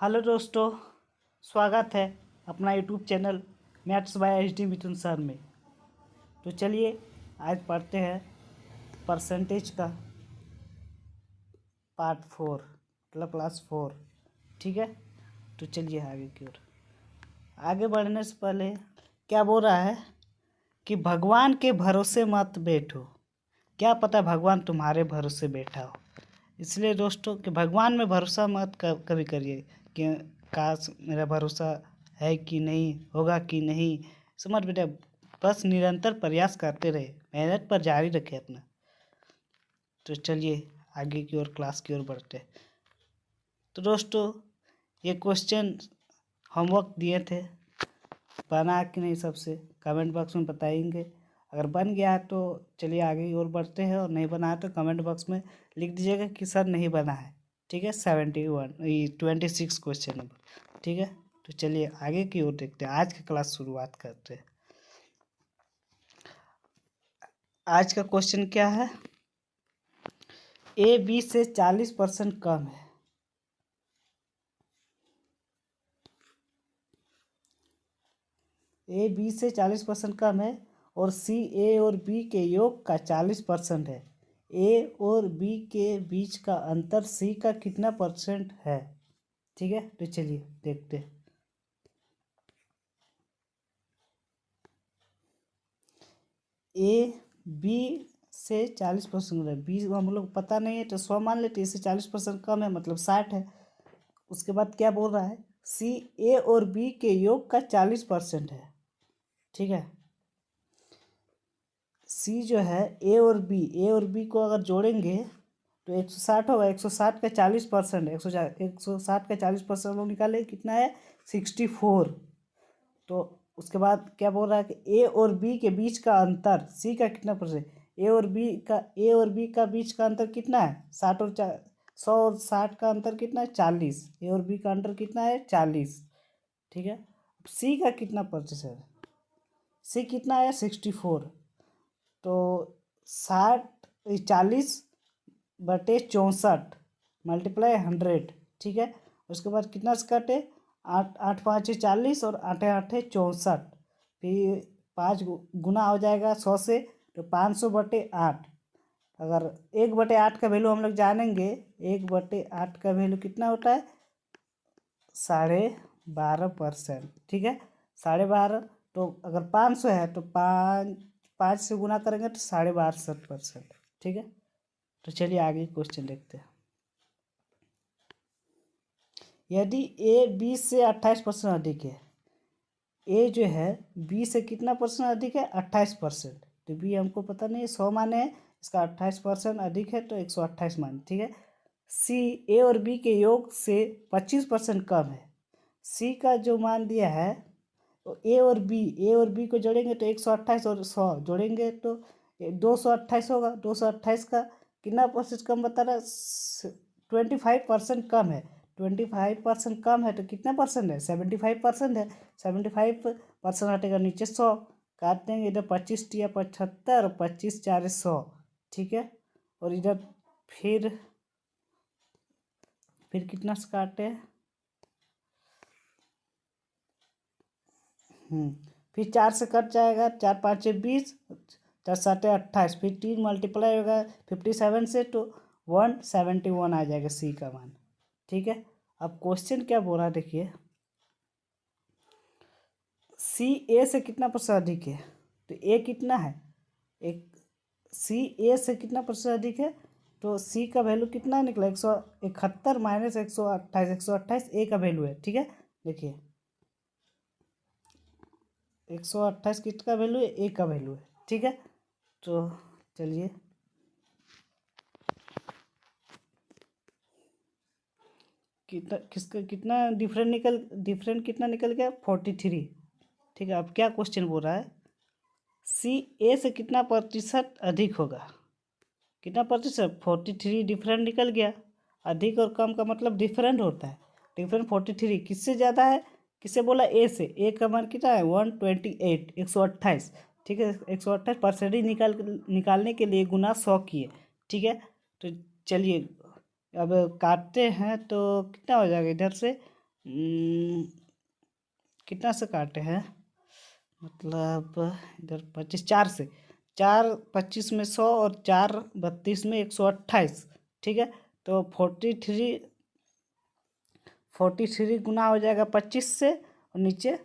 Hello दोस्तों, स्वागत है अपना YouTube channel maths by H D Mithun sir में। तो चलिए आज पढ़ते हैं परसेंटेज का पार्ट 4 मतलब क्लास 4। ठीक है, तो चलिए आगे की ओर। आगे बढ़ने से पहले क्या बोल रहा है कि भगवान के भरोसे मत बैठो, क्या पता भगवान तुम्हारे भरोसे बैठा हो। इसलिए दोस्तों कि भगवान में भरोसा मत कभी करिए कि काश मेरा भरोसा है कि नहीं, होगा कि नहीं। समझ बेटा, बस निरंतर प्रयास करते रहे, मेहनत पर जारी रखें अपना। तो चलिए आगे की ओर क्लास की ओर बढ़ते हैं। तो दोस्तों ये क्वेश्चन होमवर्क दिए थे, बना कि नहीं सबसे कमेंट बॉक्स में बताएंगे। अगर बन गया तो चलिए आगे की ओर बढ़ते हैं, और नहीं बना है तो कमेंट बॉक्स में लिख दीजिएगा कि सर नहीं बना है। ठीक है, 26 क्वेश्चन नंबर। ठीक है, तो चलिए आगे की ओर देखते हैं, आज की क्लास शुरुआत करते हैं। आज का क्वेश्चन क्या है? ए बी से 40% कम है। ए बी से 40% कम है और सी ए और बी के योग का 40% है। ए और बी के बीच का अंतर सी का कितना परसेंट है? ठीक है, तो चलिए देखते हैं। ए बी से 40% है, बी हम लोग पता नहीं है तो 100 मान लेते, इससे 40% कम है मतलब 60 है। उसके बाद क्या बोल रहा है? सी ए और बी के योग का 40% है। ठीक है, सी जो है ए और बी को अगर जोड़ेंगे तो 160 होगा। 160 का 40% है, 160 का 40% लोग निकाले कितना है? 64। तो उसके बाद क्या बोल रहा है कि ए और बी के बीच का अंतर सी का कितना परसेंट? ए और बी का बीच का अंतर कितना है? 100 और 60 का अंतर कितना है? 40। ए और बी का अंतर कितना है? 40। ठीक है, सी का कितना परसेंट है? सी कितना है? 64। तो 40/64 मल्टीप्लाई 100। ठीक है, उसके बाद कितना से काटे? 8 8 5 40 और 8 8 64। फिर 5 गुना हो जाएगा 100 से, तो 500/8। अगर 1/8 का वैल्यू हम लोग जानेंगे, 1/8 का वैल्यू कितना होता है? 12.5%। ठीक है, 12.5। तो अगर 500 है तो 5 से गुना करेंगे तो 62.5%। ठीक है, तो चलिए आगे क्वेश्चन देखते हैं। यदि ए बी से 28% अधिक है, ए जो है बी से कितना परसेंट अधिक है? 28%। तो बी हमको पता नहीं है, 100 माने हैं, इसका 28% अधिक है तो 128 माने। ठीक है, सी ए और बी के योग से 25% कम है। सी का जो मान दिया है तो ए और बी को जोड़ेंगे तो 128 और 100 जोड़ेंगे तो 228 होगा। 228 का कितना परसेंट कम बता रहा है? 25% कम है। 25% कम है तो कितना परसेंट है? 75% है। 75% हटेगा नीचे 100, काट देंगे इधर 25 × 75, 25 × 4 = 100। ठीक है, और इधर फिर कितना से काटे? फिर 4 से कट जाएगा, 4 5 20, 4 7 28, फिर 3 मल्टीप्लाई होगा 57 से तो 171 आ जाएगा सी का मान। ठीक है, अब क्वेश्चन क्या बोल रहा है देखिए, सी ए से कितना परसेंट अधिक है? तो ए कितना है? एक सी ए से कितना परसेंट अधिक है? तो सी का वैल्यू कितना निकला? 171 माइनस 128। 128 ए का वैल्यू है। ठीक है, देखिए 128 किसका वैल्यू है? ए का वैल्यू है। ठीक है, तो चलिए कितना डिफरेंट कितना निकल गया? 43। ठीक है, अब क्या क्वेश्चन बोल रहा है? सी ए से कितना प्रतिशत अधिक होगा? कितना प्रतिशत? 43 डिफरेंट निकल गया। अधिक और कम का मतलब डिफरेंट होता है। डिफरेंट 43 किससे ज़्यादा है? किससे बोला? ए से। ए का मान कितना है? 128, 128। ठीक है, 128% ही निकालने के लिए गुना 100 किए। ठीक है, तो चलिए अब काटते हैं तो कितना हो जाएगा इधर से? कितना से काटे हैं, मतलब इधर 25, 4 से, 4 25 में 100 और 4 32 में 128, ठीक है। तो 43 गुना हो जाएगा 25 से, और नीचे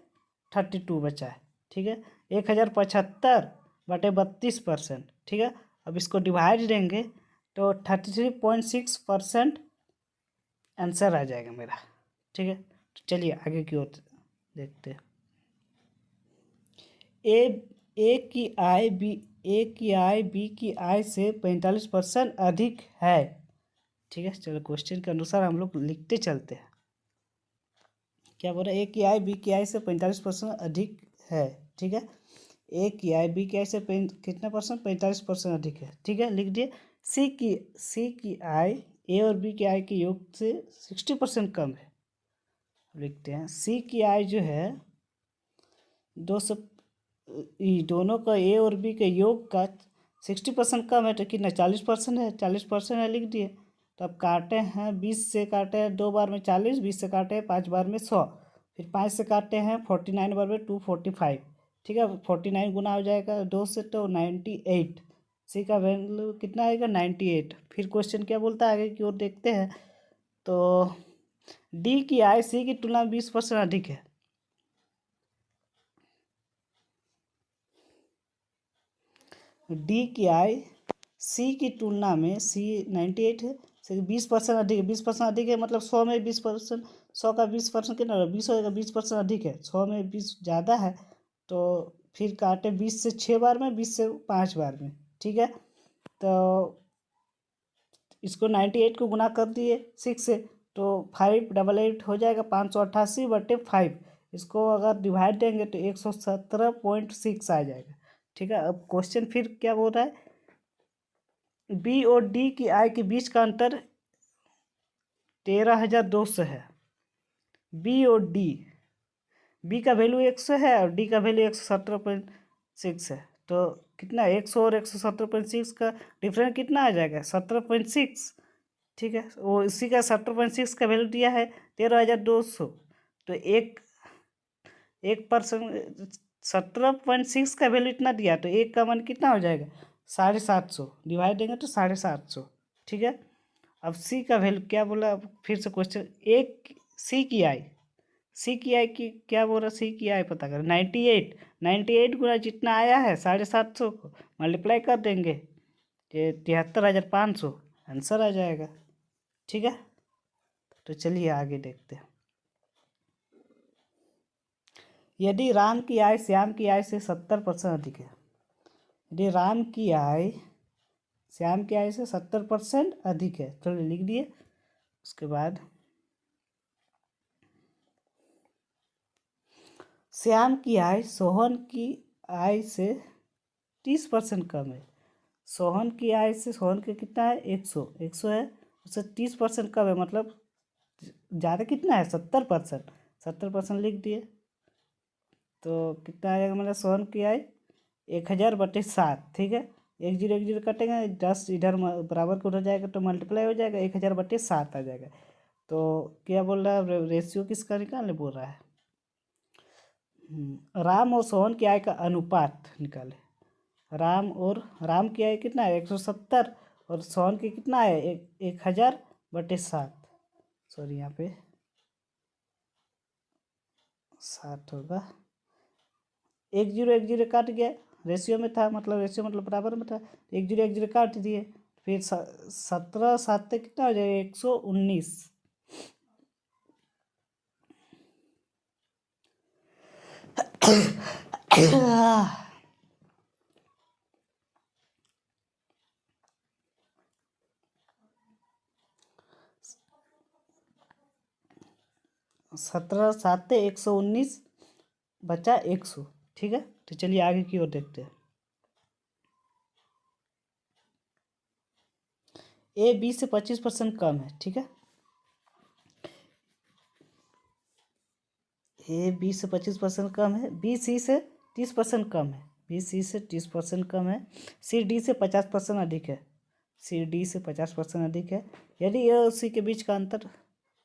32 बचा है, ठीक है। 1075/32%, ठीक है। अब इसको डिवाइड देंगे तो 33.6% आंसर आ जाएगा मेरा, ठीक है। तो चलिए आगे की ओर देखते हैं। ए की आय बी की आय से 45% अधिक है, ठीक है। चलो क्वेश्चन के अनुसार हम लोग लिखते चलते हैं। क्या बोल रहा है, ए की आय बी की आय से 45% अधिक है, ठीक है। ए की आय बी की आय से कितना परसेंट, 45% अधिक है, ठीक है, लिख दिए। सी की आय ए और बी की आय के योग से 60% कम है, लिखते हैं। सी की आय जो है दोनों का ए और बी के योग का 60% कम है, तो कितना 40% है, 40% है, लिख दिए। तो अब काटे हैं 20 से, काटे हैं 2 बार में 40, 20 से काटे हैं 5 बार में 100, फिर 5 से काटे हैं 49 बार में 245, ठीक है। 49 गुना हो जाएगा 2 से तो 98, सी का वैल्यू कितना आएगा 98। फिर क्वेश्चन क्या बोलता है आगे की ओर देखते हैं। तो डी की आय सी की तुलना में 20% अधिक है, डी की आय सी की तुलना में, सी 98 है, सी 20% अधिक है, 20% अधिक है मतलब 100 में 20%, 100 का 20% कितना होगा 20 होगा, 20% अधिक है, 100 में 20 ज़्यादा है। तो फिर काटे 20 से 6 बार में, 20 से 5 बार में, ठीक है। तो इसको 98 को गुना कर दिए 6 से, तो 588 हो जाएगा, 588/5। इसको अगर डिवाइड देंगे तो 117.6 आ जाएगा, ठीक है। अब क्वेश्चन फिर क्या बोल रहा है, बी और डी की आय के बीच का अंतर 13,200 है। बी और डी, बी का वैल्यू 100 है और डी का वैल्यू 117.6 है, तो कितना 100 और 117.6 का डिफरेंस कितना आ जाएगा 17.6, ठीक है। वो इसी का 17.6 का वैल्यू दिया है 13,200, तो 1% 17.6 का वैल्यू इतना दिया, तो एक का मान कितना हो जाएगा 750, डिवाइड देंगे तो 750, ठीक है। अब सी का वैल्यू क्या बोला, अब फिर से क्वेश्चन, एक सी की आई की क्या बोल रहा, सी की आई पता कर 98 गुना जितना आया है 750 को मल्टीप्लाई कर देंगे, ये 73,500 आंसर आ जाएगा, ठीक है। तो चलिए आगे देखते हैं। यदि राम की आय श्याम की आय से 70% अधिक है, यदि राम की आय श्याम की आय से 70% अधिक है, तो लिख दिए। उसके बाद श्याम की आय सोहन की आय से 30% कम है, सोहन की आय से सोहन के कितना है 100 है, उससे 30% कम है, मतलब ज़्यादा कितना है 70% लिख दिए। तो कितना आएगा मतलब सोहन की आय 1000/7, ठीक है। 1 0 कटेंगे, 10 इधर बराबर को हो जाएगा तो मल्टीप्लाई हो जाएगा, 1000/7 आ जाएगा। तो क्या बोल रहा है, रेशियो किसका निकालने बोल रहा है, राम और सोहन की आय का अनुपात निकाले। राम की आय कितना है 170, और सोहन की कितना है 1000/7, सॉरी यहाँ पे 7 होगा, 1 0 काट गया, रेशियो में था, मतलब रेशियो मतलब बराबर में था, 1 0 काट दिए, फिर 17 7 कितना हो जाएगा 119। 17 7 119 बचा 100, ठीक है। तो चलिए आगे की ओर देखते हैं। ए बी से 25% कम है, ठीक है। ए बी से 25% कम है, बी सी से 30% कम है, बी सी से 30% कम है, सी डी से 50% अधिक है, सी डी से 50% अधिक है। यदि ए और सी के बीच का अंतर,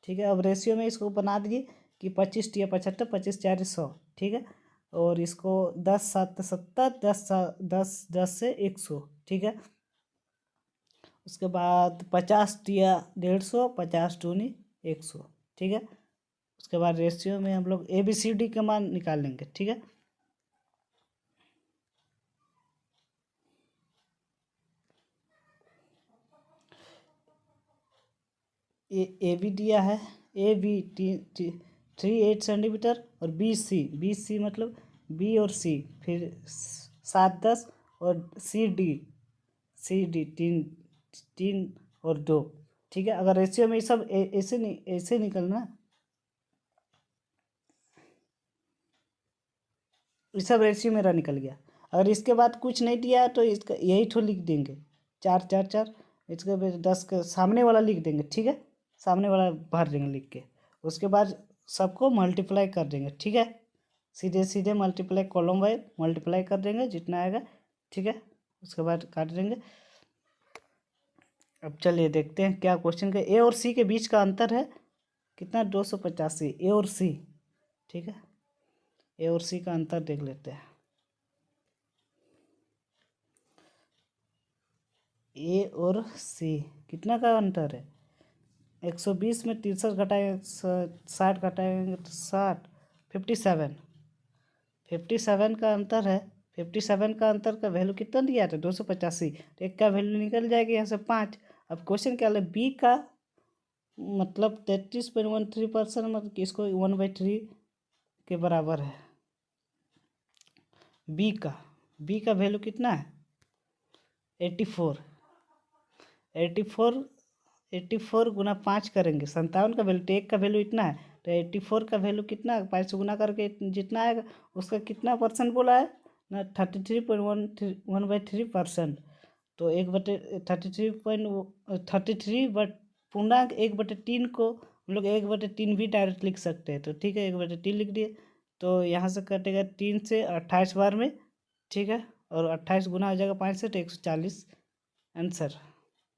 ठीक है, अब रेशियो में इसको बना दिए कि 25 टिया 75, 25 4 100, ठीक है। और इसको 10 7 70, 10 से 100, ठीक है। उसके बाद 50 टिया 150, 50 दूनी 100, ठीक है। उसके बाद रेशियो में हम लोग ABCD का मान निकाल लेंगे, ठीक है। ए बी दिया है, ए बी 3 8 सेंटीमीटर, और बी सी मतलब बी और सी, फिर 7 10, और सी डी 3 3 और 2, ठीक है। अगर रेशियो में ये सब ऐसे नहीं, ऐसे निकलना, ये सब रेशियो मेरा निकल गया। अगर इसके बाद कुछ नहीं दिया तो इसका यही ठो लिख देंगे, 4 4 4, इसके बाद 10 के सामने वाला लिख देंगे, ठीक है। सामने वाला भर देंगे लिख के, उसके बाद सबको मल्टीप्लाई कर देंगे, ठीक है। सीधे सीधे मल्टीप्लाई, कॉलम वाइज मल्टीप्लाई कर देंगे जितना आएगा, ठीक है। उसके बाद काट देंगे। अब चलिए देखते हैं क्या क्वेश्चन का ए और सी के बीच का अंतर है कितना, 285, ए और सी, ठीक है। ए और सी का अंतर देख लेते हैं। ए और सी कितना का अंतर है, 120 में 63 घटाएंगे 60 घटाएंगे तो 60, 57, 57 का अंतर है। 57 का अंतर का वैल्यू कितना दिया था, 285, तो एक का वैल्यू निकल जाएगा यहाँ से 5। अब क्वेश्चन क्या है, बी का मतलब 33.13%, मतलब कि इसको 1/3 के बराबर है। बी का वैल्यू कितना है, 84, 84 गुना 5 करेंगे 57 का वैल्यू, तो एक का वैल्यू इतना है, तो 84 का वैल्यू कितना, 5 से गुना करके जितना आएगा उसका कितना परसेंट बोला है ना, 33.1/3%। तो 1/33 बट पूर्णांक 1/3 को हम लोग 1/3 भी डायरेक्ट लिख सकते हैं, तो ठीक है 1/3 लिख दिए। तो यहाँ से कटेगा 3 से 28 बार में, ठीक है। और 28 गुना हो जाएगा 5 से, तो 140 आंसर,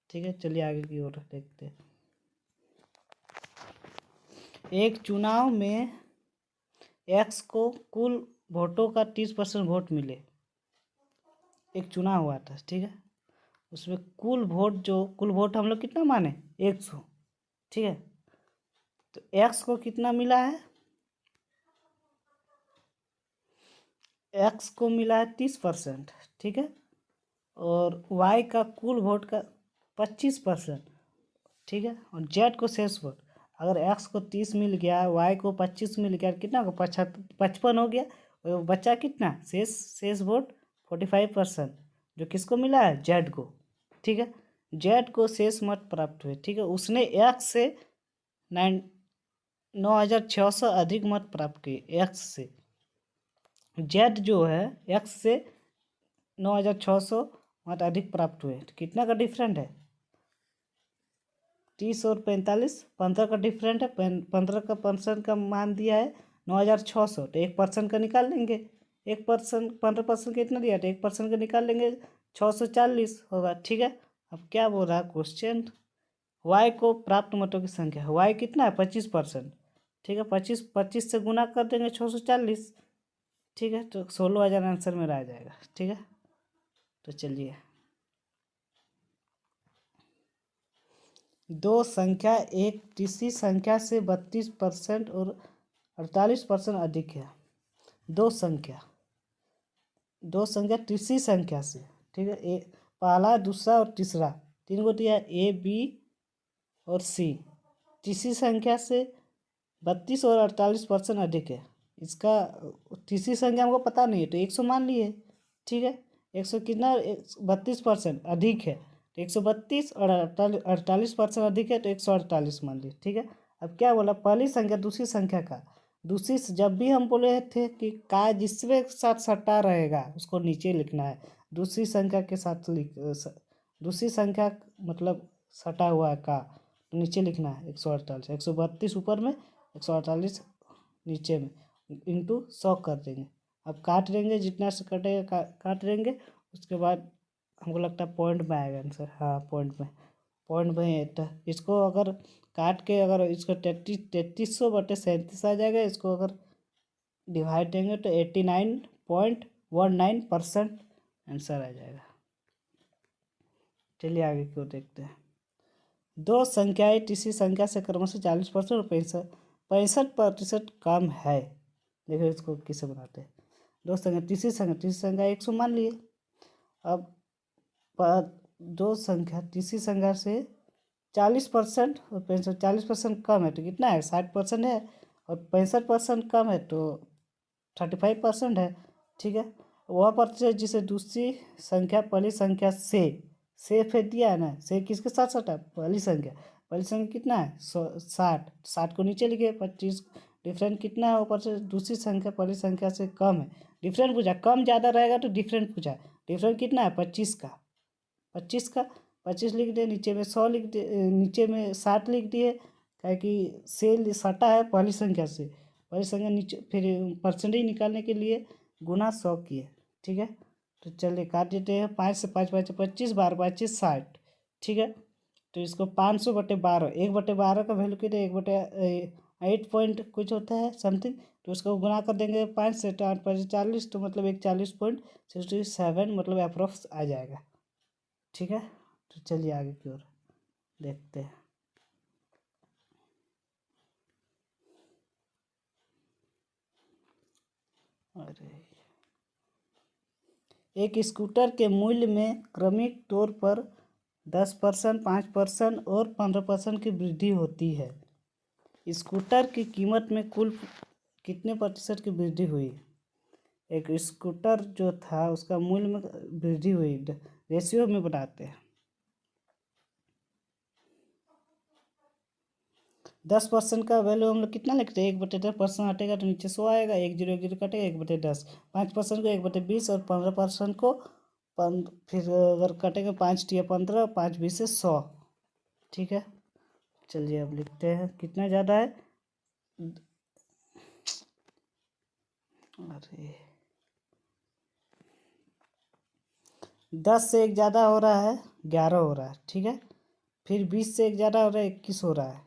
ठीक है। चलिए आगे की ओर देखते हैं। एक चुनाव में एक्स को कुल वोटों का 30% वोट मिले, एक चुनाव हुआ था, ठीक है। उसमें कुल वोट हम लोग कितना माने, 100, ठीक है। तो एक्स को कितना मिला है, एक्स को मिला है 30%, ठीक है। और वाई का कुल वोट का 25%, ठीक है। और जेड को शेष वोट, अगर एक्स को 30 मिल गया, वाई को 25 मिल गया, कितना होगा, 55 हो गया। और बचा कितना, शेष वोट 45%, जो किसको मिला है, जेड को, ठीक है। जेड को शेष मत प्राप्त हुए, ठीक है। उसने एक्स से 9,600 अधिक मत प्राप्त किए, एक्स से। जेड जो है एक्स से 9,600 मत अधिक प्राप्त हुए, तो कितना का डिफरेंट है, 30 और 45, 15 का डिफरेंट है। 15 का परसेंट का मान दिया है 9,600, तो 1% का निकाल लेंगे। 1%, 15% कितना दिया था, 1% का निकाल लेंगे, 640 होगा, ठीक है। अब क्या बोल रहा है क्वेश्चन, वाई को प्राप्त मतों की संख्या, वाई कितना है, 25%, ठीक है। 25 से गुना कर देंगे 640, ठीक है। तो 16,000 आंसर मेरा आ जाएगा, ठीक है। तो चलिए, दो संख्या एक तीसरी संख्या से 32% और 48% अधिक है। दो संख्या तीसरी संख्या से, ठीक है। पहला, दूसरा और तीसरा, तीन को दिया ए बी और सी, तीसरी संख्या से 32 और 48% अधिक है। इसका तीसरी संख्या हमको पता नहीं है, तो 100 मान लिए, ठीक है। 100 कितना, 32% अधिक है, तो 132, और 48% अधिक है, तो 148 मान लिए, ठीक है। अब क्या बोला, पहली संख्या दूसरी संख्या का, जब भी हम बोले थे कि का जिसमें साथ सट्टा रहेगा उसको नीचे लिखना है, दूसरी संख्या के साथ दूसरी संख्या मतलब सटा हुआ है का, तो नीचे लिखना है 148, 132 ऊपर में, 148 नीचे में, इंटू 100 कर देंगे। अब काट देंगे, जितना से कटेगा काट देंगे। उसके बाद हमको लगता है पॉइंट में आएगा आंसर, हाँ पॉइंट में है। तो इसको अगर काट के अगर इसको 3300/37 आ जाएगा। इसको अगर डिवाइड देंगे तो 89.19% आंसर आ जाएगा। चलिए आगे क्यों देखते हैं। दो संख्याएं तीसरी संख्या से क्रमशः 40% और 65% कम है। देखो इसको किसे बनाते हैं। दो संख्या तीसरी संख्या 100 मान लिए। अब दो संख्या तीसरी संख्या से 40% और 40% कम है तो कितना है 60% है, और 65% कम है तो 35% है। ठीक है, वह प्रतिशत जिसे दूसरी संख्या पहली संख्या से फिर दिया है ना, से किसके साथ साथ है पहली संख्या कितना है 60 को नीचे लिखे 25। डिफरेंट कितना है ऊपर से दूसरी संख्या पहली संख्या से कम है। डिफरेंट पूछा, कम ज़्यादा रहेगा तो डिफरेंट पूछा। डिफरेंट कितना है 25 का 25 लिख दिए, नीचे में 100 लिख दिए, नीचे में 60 लिख दिए, क्या कि से सटा है पहली संख्या से। पहली संख्या नीचे फिर परसेंटेज निकालने के लिए गुना 100 किए। ठीक है, तो चलिए काट देते हैं। 5 से 5 5 25, 12 25 60। ठीक है, तो इसको 500/12, 1/12 का वैल्यू कितना 1/8 पॉइंट कुछ होता है समथिंग, तो उसको गुना कर देंगे 5 से 8 5 40, तो मतलब 140.67 मतलब अप्रोक्स आ जाएगा। ठीक है, तो चलिए आगे की ओर देखते हैं। अरे एक स्कूटर के मूल्य में क्रमिक तौर पर 10%, 5% और 15% की वृद्धि होती है। स्कूटर की कीमत में कुल कितने प्रतिशत की वृद्धि हुई। एक स्कूटर जो था उसका मूल्य में वृद्धि हुई, रेशियो में बनाते हैं। 10% का वैल्यू हम लोग कितना लिखते हैं 1/10% हटेगा तो नीचे 100 आएगा, 1 0 1 0 कटेगा 1/10। 5% को 1/20 और 15% को फिर अगर कटेगा 5 × 15, 5 20 से 100। ठीक है, चलिए अब लिखते हैं कितना ज़्यादा है। अरे 10 से एक ज़्यादा हो रहा है 11 हो रहा है। ठीक है, फिर 20 से एक ज़्यादा हो रहा है 21 हो रहा है,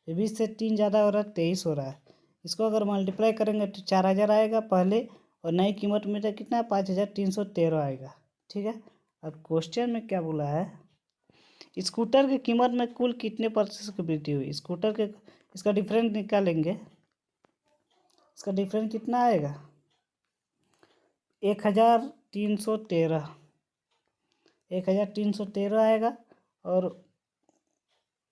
फिर 20 से 3 ज़्यादा हो रहा है 23 हो रहा है। इसको अगर मल्टीप्लाई करेंगे तो 4000 आएगा पहले, और नई कीमत में तो कितना 5313 आएगा। ठीक है, अब क्वेश्चन में क्या बोला है, स्कूटर की कीमत में कुल कितने प्रतिशत की वृद्धि हुई। स्कूटर के इसका डिफरेंस निकालेंगे, इसका डिफरेंस कितना आएगा 1313 1313 आएगा। और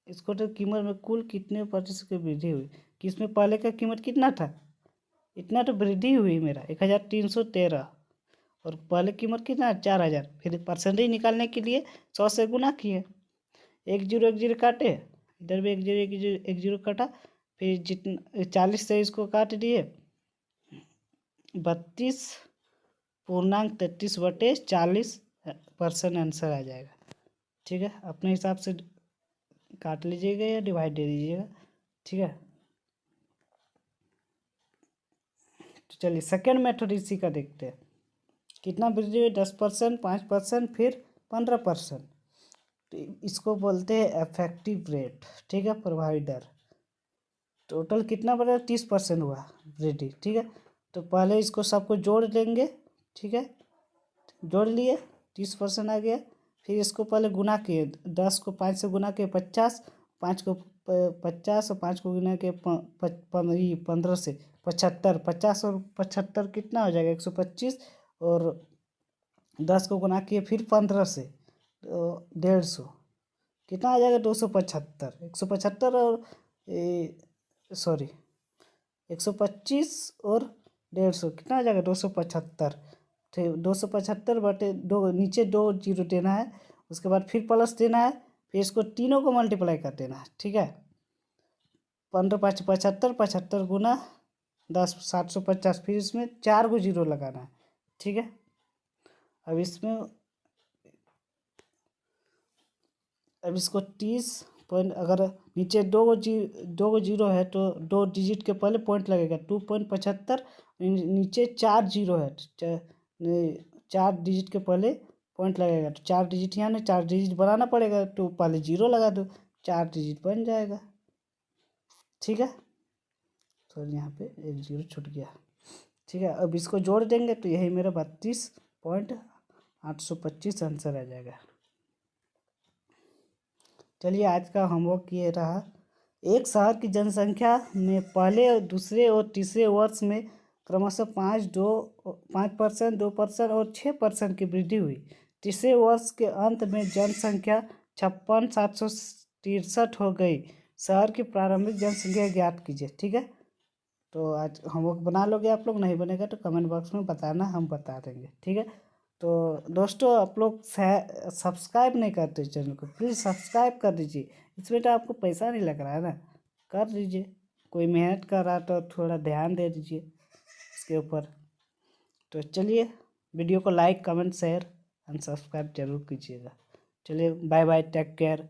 स्कूटर कीमत में कुल कितने प्रतिशत की वृद्धि हुई, कि इसमें पहले का कीमत कितना था, इतना तो वृद्धि हुई मेरा 1313, और पहले कीमत कितना 4000। फिर परसेंटेज निकालने के लिए 100 से गुना किए, 1 0 1 0 काटे, इधर भी 1 0 1 0 1 0 काटा, फिर जितना 40 से इसको काट दिए 32.33/40% आंसर आ जाएगा। ठीक है, अपने हिसाब से काट लीजिएगा या डिवाइड दे दीजिएगा। ठीक है, तो चलिए सेकेंड मेथड इसी का देखते हैं। कितना वृद्धि हुई 10%, 5%, फिर 15%। तो इसको बोलते हैं इफेक्टिव रेट। ठीक है, प्रभावी दर। टोटल कितना बढ़ा 30% हुआ वृद्धि। ठीक है, तो पहले इसको सबको जोड़ देंगे। ठीक है, जोड़ लिए 30% आ गया। फिर इसको पहले गुना किए, 10 को 5 से गुना किए 50, 5 को 50 और 5 को गुना किए 15 से 75। 50 और 75 कितना हो जाएगा 125, और 10 को गुना किए फिर 15 से तो 150 कितना आ जाएगा 275। 175 और सॉरी 125 और 150 कितना आ जाएगा 275। ठीक, 275/2, नीचे 2 0 देना है, उसके बाद फिर प्लस देना है, फिर इसको तीनों को मल्टीप्लाई कर देना है। ठीक है, 15 5 75, 75 गुना 10 750, फिर इसमें 4 को 0 लगाना है। ठीक है, अब इसको 30 पॉइंट, अगर नीचे 2 जीरो है तो 2 डिजिट के पहले पॉइंट लगेगा 2.75, नीचे 4 जीरो है 4 डिजिट के पहले पॉइंट लगेगा, तो 4 डिजिट यहाँ नहीं 4 डिजिट बनाना पड़ेगा, तो पहले 0 लगा दो 4 डिजिट बन जाएगा। ठीक है। तो यहाँ पे 1 0 छूट गया। ठीक है, अब इसको जोड़ देंगे तो यही मेरा 32.825 आंसर आ जाएगा। चलिए आज का होमवर्क ये रहा, एक शहर की जनसंख्या में पहले, दूसरे और तीसरे वर्ष में क्रमशः 5%, 2% और 6% की वृद्धि हुई। तीसरे वर्ष के अंत में जनसंख्या 56,763 हो गई। शहर की प्रारंभिक जनसंख्या ज्ञात कीजिए। ठीक है, तो आज होमवर्क बना लोगे आप लोग, नहीं बनेगा तो कमेंट बॉक्स में बताना, हम बता देंगे। ठीक है, तो दोस्तों आप लोग सब्सक्राइब नहीं करते चैनल को, प्लीज़ सब्सक्राइब कर दीजिए। इसमें तो आपको पैसा नहीं लग रहा है ना, कर दीजिए। कोई मेहनत कर रहा तो थोड़ा ध्यान दे दीजिए इसके ऊपर। तो चलिए, वीडियो को like, comment, share and subscribe जरूर कीजिएगा। चलिए, बाय बाय, टेक केयर।